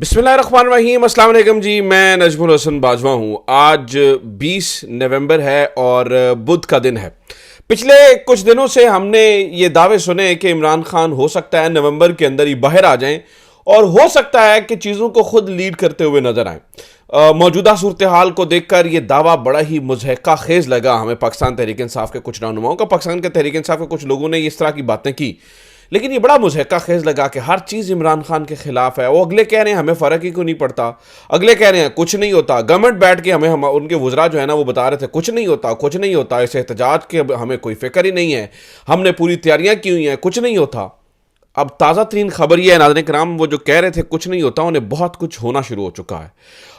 बिस्मिल्लाहिर्रहमानिर्रहीम। अस्सलाम वालेकुम जी, मैं नजमुल हसन बाजवा हूँ। आज 20 नवंबर है और बुध का दिन है। पिछले कुछ दिनों से हमने ये दावे सुने कि इमरान खान हो सकता है नवंबर के अंदर ही बाहर आ जाएं और हो सकता है कि चीज़ों को खुद लीड करते हुए नजर आए। मौजूदा सूरत हाल को देखकर ये दावा बड़ा ही मुज़हक़ा खेज़ लगा हमें पाकिस्तान तहरीक इंसाफ के कुछ रहनुमाओं का। पाकिस्तान के तहरीक इंसाफ के कुछ लोगों ने इस तरह की बातें की, लेकिन ये बड़ा मुज़हक़ा खेज़ लगा कि हर चीज़ इमरान खान के खिलाफ है। वो अगले कह रहे हैं हमें फ़र्क ही क्यों नहीं पड़ता, अगले कह रहे हैं कुछ नहीं होता। गवर्नमेंट बैठ के हम उनके वज़रा जो है ना वो बता रहे थे कुछ नहीं होता, कुछ नहीं होता, इस एहतजाज के हमें कोई फ़िक्र ही नहीं है, हमने पूरी तैयारियां की हुई हैं, कुछ नहीं होता। अब ताज़ा तरीन खबर यह है नाज़रीन किराम, वो जो कह रहे थे कुछ नहीं होता उन्हें बहुत कुछ होना शुरू हो चुका है।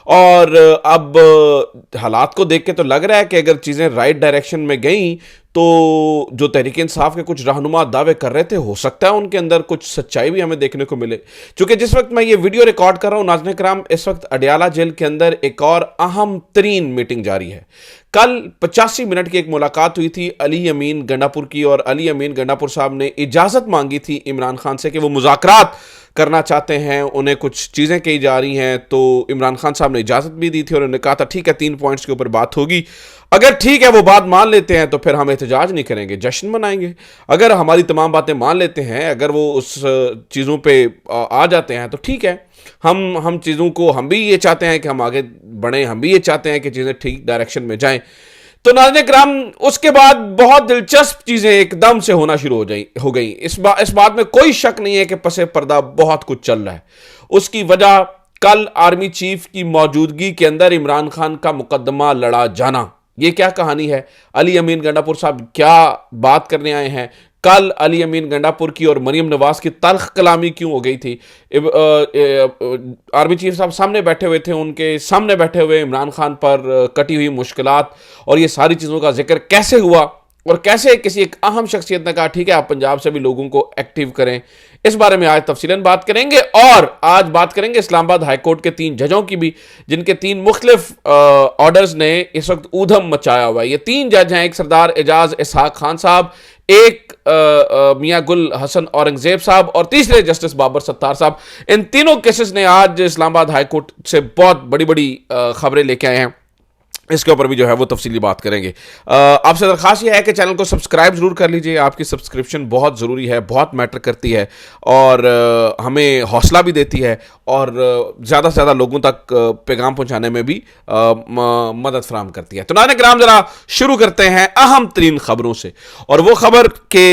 और अब हालात को देख के तो लग रहा है कि अगर चीज़ें राइट डायरेक्शन में गई तो जो तहरीक इंसाफ के कुछ रहनुमा दावे कर रहे थे हो सकता है उनके अंदर कुछ सच्चाई भी हमें देखने को मिले। क्योंकि जिस वक्त मैं ये वीडियो रिकॉर्ड कर रहा हूँ नाज़रीन किराम, इस वक्त अडियाला जेल के अंदर एक और अहम तरीन मीटिंग जारी है। कल 85 मिनट की एक मुलाकात हुई थी अली अमीन गंडापुर की, और अली अमीन गंडापुर साहब ने इजाज़त मांगी थी इमरान खान से कि वो मुज़ाकरात करना चाहते हैं, उन्हें कुछ चीज़ें कही जा रही हैं। तो इमरान खान साहब ने इजाज़त भी दी थी और उन्होंने कहा था ठीक है 3 पॉइंट्स के ऊपर बात होगी, अगर ठीक है वो बात मान लेते हैं तो फिर हम एहतजाज नहीं करेंगे, जश्न मनाएंगे। अगर हमारी तमाम बातें मान लेते हैं, अगर वो उस चीज़ों पे आ जाते हैं तो ठीक है, हम चीज़ों को, हम भी ये चाहते हैं कि हम आगे बढ़ें, हम भी ये चाहते हैं कि चीज़ें ठीक डायरेक्शन में जाएं। तो नाज़रीन किराम उसके बाद बहुत दिलचस्प चीज़ें एकदम से होना शुरू हो गई। इस बात में कोई शक नहीं है कि पसे पर्दा बहुत कुछ चल रहा है। उसकी वजह कल आर्मी चीफ की मौजूदगी के अंदर इमरान खान का मुकदमा लड़ा जाना। ये क्या कहानी है, अली अमीन गंडापुर साहब क्या बात करने आए हैं, कल अली अमीन गंडापुर की और मरीम नवाज की तल्ख कलामी क्यों हो गई थी। आर्मी चीफ साहब सामने बैठे हुए थे, उनके सामने बैठे हुए इमरान खान पर कटी हुई मुश्किलात और ये सारी चीज़ों का जिक्र कैसे हुआ और कैसे किसी एक अहम शख्सियत ने कहा ठीक है आप पंजाब से भी लोगों को एक्टिव करें। इस बारे में आज तफसीलन बात करेंगे। और आज बात करेंगे इस्लामाबाद हाई कोर्ट के 3 जजों की भी, जिनके 3 मुख्तलिफ ऑर्डर्स ने इस वक्त ऊधम मचाया हुआ है। ये 3 जज हैं, एक सरदार एजाज इसहाक खान साहब, एक मियाँ गुल हसन औरंगजेब साहब और तीसरे जस्टिस बाबर सत्तार साहब। इन तीनों केसेस ने आज इस्लामाबाद हाई कोर्ट से बहुत बड़ी बड़ी खबरें लेके आए हैं। इसके ऊपर भी जो है वो तफसीली बात करेंगे। आपसे दरख्वास्त ये है कि चैनल को सब्सक्राइब ज़रूर कर लीजिए, आपकी सब्सक्रिप्शन बहुत ज़रूरी है, बहुत मैटर करती है और हमें हौसला भी देती है और ज़्यादा से ज़्यादा लोगों तक पैगाम पहुंचाने में भी मदद फराहम करती है। तो नाज़रीन किराम ज़रा शुरू करते हैं अहम तरीन खबरों से, और वो खबर के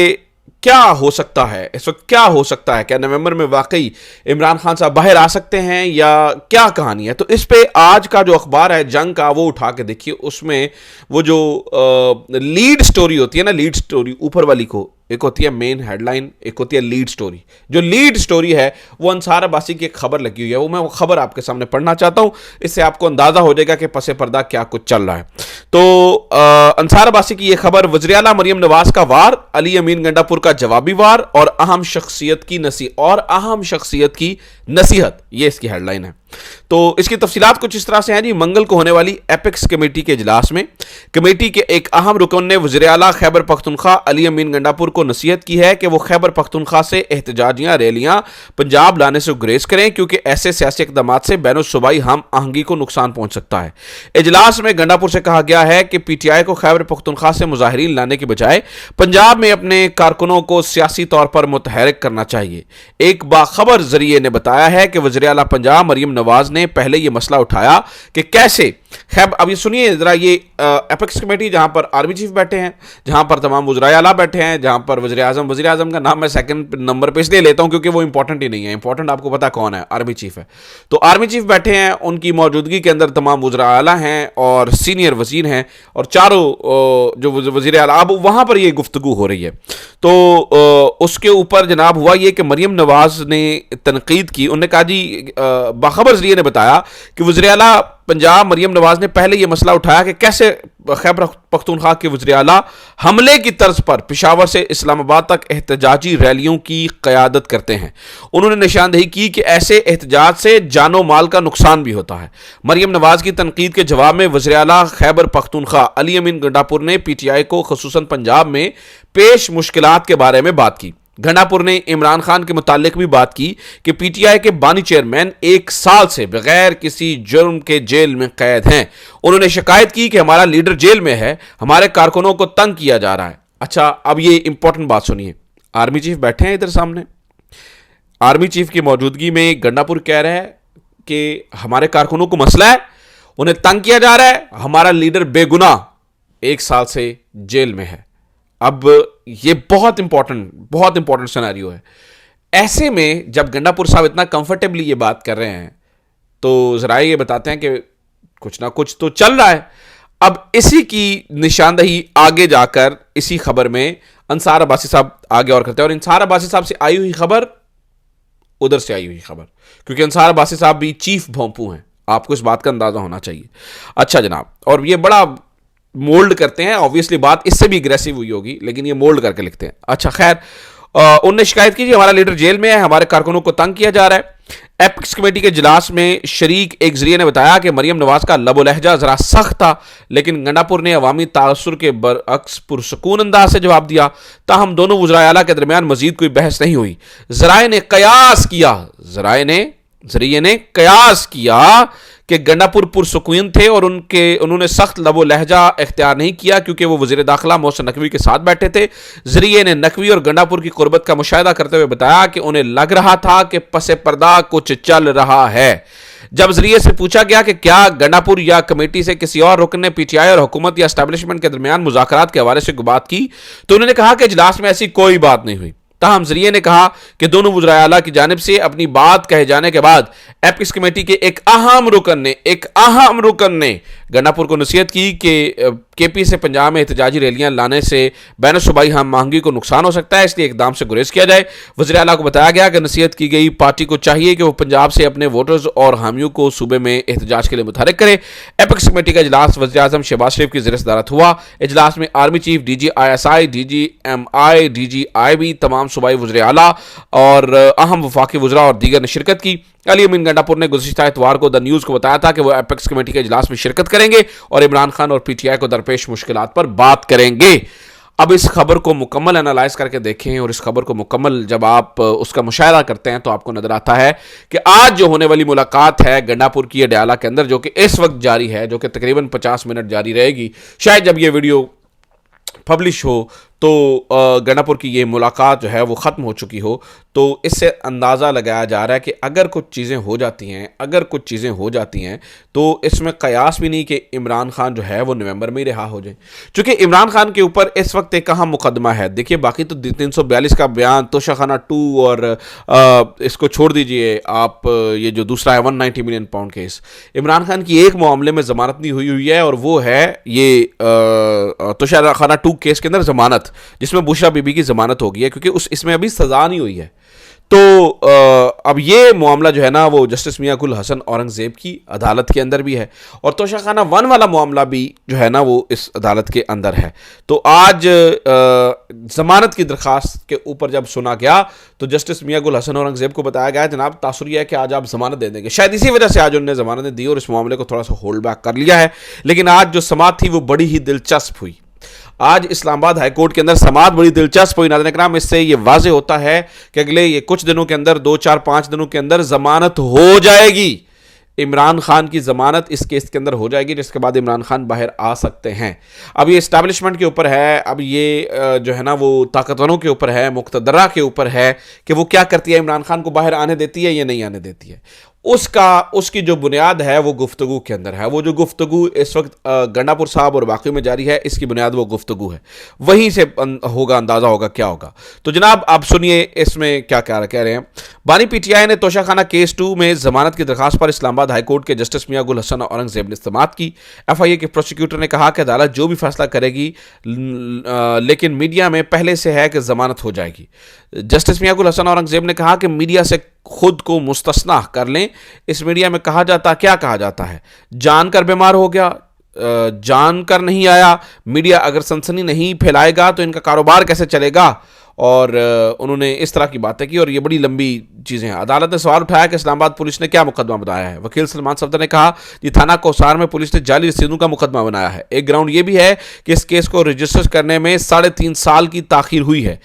क्या हो सकता है इस वक्त, क्या हो सकता है, क्या नवंबर में वाकई इमरान खान साहब बाहर आ सकते हैं या क्या कहानी है। तो इस पे आज का जो अखबार है जंग का वो उठा के देखिए, उसमें वो जो लीड स्टोरी होती है ना, लीड स्टोरी ऊपर वाली को, एक होती है मेन हेडलाइन, एक होती है लीड स्टोरी। जो लीड स्टोरी है वो अंसार अब्बासी की एक खबर लगी हुई है, वो मैं वो खबर आपके सामने पढ़ना चाहता हूं, इससे आपको अंदाजा हो जाएगा कि पसे पर्दा क्या कुछ चल रहा है। तो अंसार अब्बासी की ये खबर, वज़ीर आला मरीम नवाज का वार, अली अमीन गंडापुर का जवाबी वार और अहम शख्सियत की नसीहत, ये इसकी हेडलाइन है। तो इसकी तफसीलात कुछ इस तरह से हैं जी। मंगल को होने वाली एपेक्स कमेटी के इजलास में कमेटी के एक अहम रुकन ने वज़ीर आला खैबर पख्तूनख्वा अली अमीन गंडापुर को नसीहत की है कि वो खैबर पख्तूनख्वा से एहतजाजियां रैलियां पंजाब लाने से गुरेज करें, क्योंकि ऐसे सियासी इक़दाम से बैन सूबाई हम आहंगी को नुकसान पहुंच सकता है। इजलास में गंडापुर से कहा गया है कि पीटीआई को खैबर पख्तूनख्वा से मुजाहिरीन लाने के बजाय पंजाब में अपने कारकुनों को सियासी तौर पर मुतहरिक करना चाहिए। एक बाखबर जरिए ने बताया है कि वज़ीर आला पंजाब मरीम नवाज ने पहले यह मसला उठाया कि कैसे खैबर, अब ये सुनिए जरा, ये एपेक्स कमेटी जहां पर आर्मी चीफ बैठे हैं, जहां पर तमाम वज़राए आला बैठे हैं, जहां पर वज़ीर आज़म का नाम मैं सेकंड नंबर पे इसलिए लेता हूं क्योंकि वो इंपॉर्टेंट ही नहीं है, इंपॉर्टेंट आपको पता कौन है, आर्मी चीफ है। तो आर्मी चीफ बैठे हैं, उनकी मौजूदगी के अंदर तमाम वज़राए आला हैं और सीनियर वज़ीर हैं और चारों जो वज़ीर आला, अब वहां पर ये गुफ्तगू हो रही है। तो उसके ऊपर जनाब हुआ ये कि मरीम नवाज ने तनकीद की। उन्होंने कहा जी, बाखबर जरिए ने बताया कि वज़ीर आला पंजाब मरीम नवाज ने पहले यह मसला उठाया कि कैसे खैबर पख्तूनख्वा के वज़ीर आला हमले की तर्ज पर पेशावर से इस्लामाबाद तक एहतजाजी रैलियों की क़यादत करते हैं। उन्होंने निशानदेही की कि ऐसे एहतजाज से जानो माल का नुकसान भी होता है। मरीम नवाज की तनकीद के जवाब में वज़ीर आला खैबर पख्तूनख्वा अली अमीन गंडापुर ने पीटीआई को ख़ुसूसन पंजाब में पेश मुश्किलात के बारे में बात की। گنڈاپور نے عمران خان کے متعلق بھی بات کی کہ پی ٹی آئی کے بانی چیئرمین 1 سال سے بغیر کسی جرم کے جیل میں قید ہیں. انہوں نے شکایت کی کہ ہمارا لیڈر جیل میں ہے, ہمارے کارکنوں کو تنگ کیا جا رہا ہے. اچھا, اب یہ امپورٹنٹ بات سنیے. آرمی چیف بیٹھے ہیں ادھر سامنے, آرمی چیف کی موجودگی میں گنڈاپور کہہ رہا ہے کہ ہمارے کارکنوں کو مسئلہ ہے, انہیں تنگ کیا جا رہا ہے, ہمارا لیڈر بے گناہ 1 سال سے جیل میں ہے. اب یہ بہت امپورٹنٹ سیناریو ہے. ایسے میں جب گنڈاپور صاحب اتنا کمفرٹیبلی یہ بات کر رہے ہیں تو ذرائع یہ بتاتے ہیں کہ کچھ نہ کچھ تو چل رہا ہے. اب اسی کی نشاندہی آگے جا کر اسی خبر میں انصار عباسی صاحب آگے اور کرتے ہیں, اور انصار عباسی صاحب سے آئی ہوئی خبر ادھر سے آئی ہوئی خبر, کیونکہ انصار عباسی صاحب بھی چیف بھونپو ہیں, آپ کو اس بات کا اندازہ ہونا چاہیے. اچھا جناب, اور یہ بڑا مولڈ کرتے ہیں, آبویسلی بات اس سے بھی اگریسو ہوئی ہوگی لیکن یہ مولڈ کر کے لکھتے ہیں. اچھا خیر, انہوں نے شکایت کی کہ ہمارا لیڈر جیل میں ہے, ہمارے کارکنوں کو تنگ کیا جا رہا ہے. ایپکس کمیٹی کے اجلاس میں شریک ایک ذریعے نے بتایا کہ مریم نواز کا لب و لہجہ ذرا سخت تھا, لیکن گنڈاپور نے عوامی تاثر کے برعکس پرسکون انداز سے جواب دیا. تاہم دونوں وزرائے اعلیٰ کے درمیان مزید کوئی بحث نہیں ہوئی. ذرائع نے قیاس کیا کہ گنڈاپور پرسکون تھے اور انہوں نے سخت لب و لہجہ اختیار نہیں کیا کیونکہ وہ وزیر داخلہ محسن نقوی کے ساتھ بیٹھے تھے. ذریعے نے نقوی اور گنڈاپور کی قربت کا مشاہدہ کرتے ہوئے بتایا کہ انہیں لگ رہا تھا کہ پس پردہ کچھ چل رہا ہے. جب ذریعے سے پوچھا گیا کہ کیا گنڈاپور یا کمیٹی سے کسی اور رکن نے پی ٹی آئی اور حکومت یا اسٹیبلشمنٹ کے درمیان مذاکرات کے حوالے سے بات کی, تو انہوں نے کہا کہ اجلاس میں ایسی کوئی بات نہیں ہوئی. تاہم ذریعے نے کہا کہ دونوں وزرائے اعلیٰ کی جانب سے اپنی بات کہے جانے کے بعد ایپکس کمیٹی کے ایک اہم رکن نے گنڈاپور کو نصیحت کی کہ کے پی سے پنجاب میں احتجاجی ریلیاں لانے سے بین الصوبائی ہم آہنگی کو نقصان ہو سکتا ہے, اس لیے اقدام سے گریز کیا جائے. وزیر اعلیٰ کو بتایا گیا کہ نصیحت کی گئی پارٹی کو چاہیے کہ وہ پنجاب سے اپنے ووٹرز اور حامیوں کو صوبے میں احتجاج کے لیے متحرک کرے. ایپکس کمیٹی کا اجلاس وزیر اعظم شہباز شریف کی زیر صدارت ہوا. اجلاس میں army chief, D G I S I, D G M I, D G I B, تمام صوبائی وزیر اعلیٰ اور اہم وفاقی وزراء اور دیگر نے شرکت کی. علی امین گنڈاپور نے گزشتہ اتوار کو دا نیوز کو بتایا تھا کہ وہ ایپکس کمیٹی کے اجلاس میں شرکت کریں گے اور عمران خان اور پی ٹی آئی کو درپیش مشکلات پر بات کریں گے. اب اس خبر کو مکمل انالائز کر کے دیکھیں, اور اس خبر کو مکمل جب آپ اس کا مشاہدہ کرتے ہیں تو آپ کو نظر آتا ہے کہ آج جو ہونے والی ملاقات ہے گنڈاپور کی اڈیالہ کے اندر, جو کہ اس وقت جاری ہے, جو کہ تقریباً 50 منٹ جاری رہے گی, شاید جب یہ ویڈیو پبلش ہو تو گنڈاپور کی یہ ملاقات جو ہے وہ ختم ہو چکی ہو. تو اس سے اندازہ لگایا جا رہا ہے کہ اگر کچھ چیزیں ہو جاتی ہیں تو اس میں قیاس بھی نہیں کہ عمران خان جو ہے وہ نومبر میں ہی رہا ہو جائے, چونکہ عمران خان کے اوپر اس وقت ایک اہم مقدمہ ہے. دیکھیے باقی تو 342 کا بیان, توشہ خانہ 2 اور اس کو چھوڑ دیجئے آپ, یہ جو دوسرا ہے 190 million pound case, Imran Khan کی ایک معاملے میں ضمانت نہیں ہوئی ہے, اور وہ ہے یہ توشہ خانہ 2 کیس کے اندر ضمانت, جس میں بشرا بی بی کی ضمانت ہو گئی ہے کیونکہ اس میں ابھی سزا نہیں ہوئی ہے. تو اب یہ معاملہ جو ہے نا وہ جسٹس میاں گل حسن اورنگزیب کی عدالت کے اندر بھی ہے, اور توشہ خانہ 1 والا معاملہ بھی جو ہے نا وہ اس عدالت کے اندر ہے. تو آج ضمانت کی درخواست کے اوپر جب سنا گیا تو جسٹس میاں گل حسن اورنگزیب کو بتایا گیا جناب تاثر یہ ہے کہ آج آپ ضمانت دے دیں گے. شاید اسی وجہ سے آج انہوں نے ضمانتیں دی اور اس معاملے کو تھوڑا سا ہولڈ بیک کر لیا ہے. لیکن آج جو سماعت تھی وہ بڑی ہی دلچسپ ہوئی. آج اسلام آباد ہائی کورٹ کے اندر سماعت بڑی دلچسپ ہوئی. ناظرین کرام, اس سے یہ واضح ہوتا ہے کہ اگلے یہ کچھ دنوں کے اندر 2 4 5 دنوں کے اندر ضمانت ہو جائے گی. عمران خان کی ضمانت اس کیس کے اندر ہو جائے گی, جس کے بعد عمران خان باہر آ سکتے ہیں. اب یہ اسٹیبلشمنٹ کے اوپر ہے, اب یہ جو ہے نا وہ طاقتوروں کے اوپر ہے, مقتدرہ کے اوپر ہے کہ وہ کیا کرتی ہے, عمران خان کو باہر آنے دیتی ہے یا نہیں آنے دیتی ہے. اس کی جو بنیاد ہے وہ گفتگو کے اندر ہے. وہ جو گفتگو اس وقت گنڈاپور صاحب اور باقی میں جاری ہے, اس کی بنیاد وہ گفتگو ہے, وہیں سے ہوگا اندازہ ہوگا کیا ہوگا. تو جناب آپ سنیے اس میں کیا کہہ رہے ہیں. بانی پی ٹی آئی نے توشہ خانہ کیس 2 میں ضمانت کی درخواست پر اسلام آباد ہائی کورٹ کے جسٹس میاں گل حسن اورنگزیب نے سماعت کی. ایف آئی اے کے پروسیکیوٹر نے کہا کہ عدالت جو بھی فیصلہ کرے گی لیکن میڈیا میں پہلے سے ہے کہ ضمانت ہو جائے گی. جسٹس میاں گل حسن اورنگزیب نے کہا کہ میڈیا سے خود کو مستثنا کر لیں. اس میڈیا میں کہا جاتا ہے جان کر بیمار ہو گیا, جان کر نہیں آیا. میڈیا اگر سنسنی نہیں پھیلائے گا تو ان کا کاروبار کیسے چلے گا, اور انہوں نے اس طرح کی باتیں کی اور یہ بڑی لمبی چیزیں ہیں. عدالت نے سوال اٹھایا کہ اسلام آباد پولیس نے کیا مقدمہ بنایا ہے. وکیل سلمان صفدر نے کہا کہ تھانہ کوثر میں پولیس نے جعلی رسیدوں کا مقدمہ بنایا ہے. ایک گراؤنڈ یہ بھی ہے کہ اس کیس کو رجسٹر کرنے میں 3.5 سال کی تاخیر ہوئی ہے,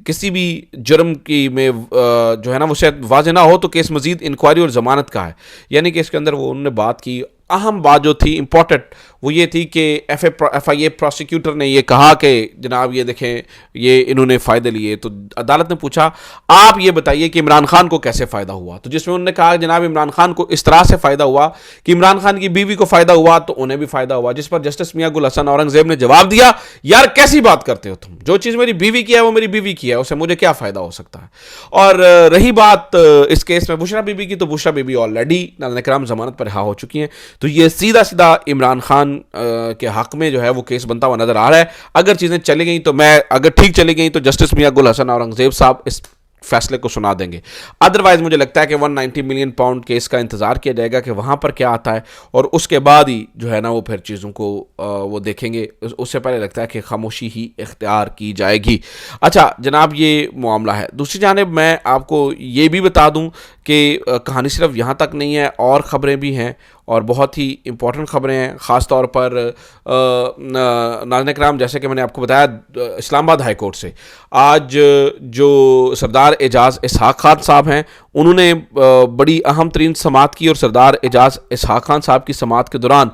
किसी भी जुर्म की में जो है ना वो शायद वाज़ेह ना हो तो केस मज़ीद इंक्वायरी और ज़मानत का है। यानी कि इसके अंदर वो उन्होंने बात की, अहम बात जो थी इम्पॉर्टेंट वो ये थी कि FIA प्रोसिक्यूटर ने ये कहा कि जनाब ये देखें ये इन्होंने फ़ायदे लिए। तो अदालत ने पूछा आप ये बताइए कि इमरान खान को कैसे फ़ायदा हुआ। तो जिसमें उन्होंने कहा जनाब इमरान खान को इस तरह से फ़ायदा हुआ कि इमरान खान की बीवी को फ़ायदा हुआ तो उन्हें भी फ़ायदा हुआ। जिस पर जस्टिस मियां गुल हसन औरंगज़ेब ने जवाब दिया, यार कैसी बात करते हो तुम, जो चीज़ मेरी बीवी की है वो मेरी बीवी की है, उससे मुझे क्या फ़ायदा हो सकता है। और रही बात इस केस में बुशरा बीबी की, तो बुशरा बीबी ऑलरेडी नाज़रीन इकराम ज़मानत पर रिहा हो चुकी हैं। तो ये सीधा सीधा इमरान खान के हक में जो है वो केस बनता हुआ नजर आ रहा है। अगर चीज़ें चली गई तो अगर ठीक चली गई तो जस्टिस मियां गुल हसन औरंगज़ेब साहब इस फैसले को सुना देंगे। अदरवाइज मुझे लगता है कि 190 मिलियन पाउंड केस का इंतजार किया जाएगा कि वहां पर क्या आता है, और उसके बाद ही जो है ना वो फिर चीज़ों को वो देखेंगे। उससे पहले लगता है कि खामोशी ही इख्तियार की जाएगी। अच्छा जनाब ये मामला है। दूसरी जानिब मैं आपको ये भी बता दूं कि कहानी सिर्फ यहाँ तक नहीं है, और ख़बरें भी हैं और बहुत ही इंपॉर्टेंट ख़बरें हैं। ख़ास तौर पर नाज़रीन इकराम जैसे कि मैंने आपको बताया इस्लामाबाद हाई कोर्ट से आज जो सरदार एजाज़ इसहाक़ खान साहब हैं उन्होंने बड़ी अहम तरीन समाअत की, और सरदार एजाज़ इसहाक़ खान साहब की समाअत के दौरान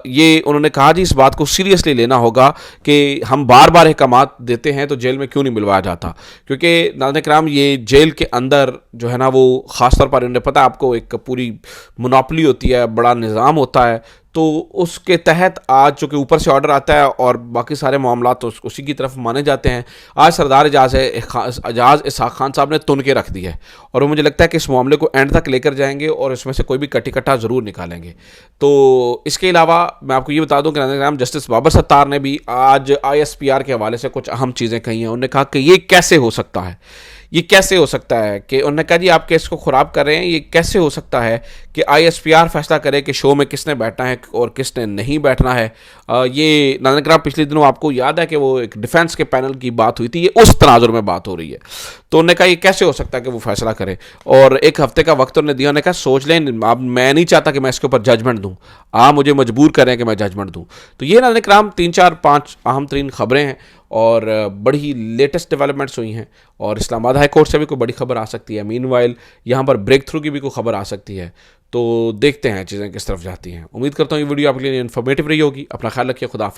ये उन्होंने कहा जी इस बात को सीरियसली लेना होगा कि हम बार बार अहकामात देते हैं तो जेल में क्यों नहीं मिलवाया जाता। क्योंकि नाज़रीन इकराम ये जेल के अंदर जो है ना वो ख़ास तौर पर उन्हें पता है आपको एक पूरी मोनोपोली होती है, बड़ा निज़ाम होता है, तो उसके तहत आज चूँकि ऊपर से ऑर्डर आता है और बाकी सारे मामला तो उसी की तरफ माने जाते हैं। आज सरदार एजाज़ इसहाक़ खान साहब ने तुन के रख दिया है, और वो मुझे लगता है कि इस मामले को एंड तक लेकर जाएंगे और इसमें से कोई भी कटी-कटा ज़रूर निकालेंगे। तो इसके अलावा मैं आपको ये बता दूं कि नाज़रीन जस्टिस बाबर सत्तार ने भी आज ISPR के हवाले से कुछ अहम चीज़ें कही हैं। उन्होंने कहा कि ये कैसे हो सकता है, ये कैसे हो सकता है कि उन्होंने कहा जी आप केस को ख़राब कर रहे हैं, ये कैसे हो सकता है कि ISPR फैसला करे कि शो में किसने बैठना है और किसने नहीं बैठना है। ये नाज़रीन इकराम पिछले दिनों आपको याद है कि वो एक डिफेंस के पैनल की बात हुई थी, ये उस तनाजुर में बात हो रही है। तो उन्होंने कहा ये कैसे हो सकता है कि वो फैसला करे, और एक हफ्ते का वक्त उन्होंने दिया। उन्होंने कहा सोच लें, आप मैं नहीं चाहता कि मैं इसके ऊपर जजमेंट दूँ, आप मुझे मजबूर करें कि मैं जजमेंट दूँ। तो ये नाज़रीन इकराम 3-4-5 अहम तरीन ख़बरें हैं और बड़ी ही लेटेस्ट डेवलपमेंट्स हुई हैं, और इस्लामाबाद हाई कोर्ट से भी कोई बड़ी खबर आ सकती है। मीनवाइल यहाँ पर ब्रेक थ्रू की भी कोई खबर आ सकती है। तो देखते हैं चीज़ें किस तरफ जाती हैं। उम्मीद करता हूँ ये वीडियो आपके लिए इन्फॉर्मेटिव रही होगी। अपना ख्याल रखिए, खुदा हाफ़िज़।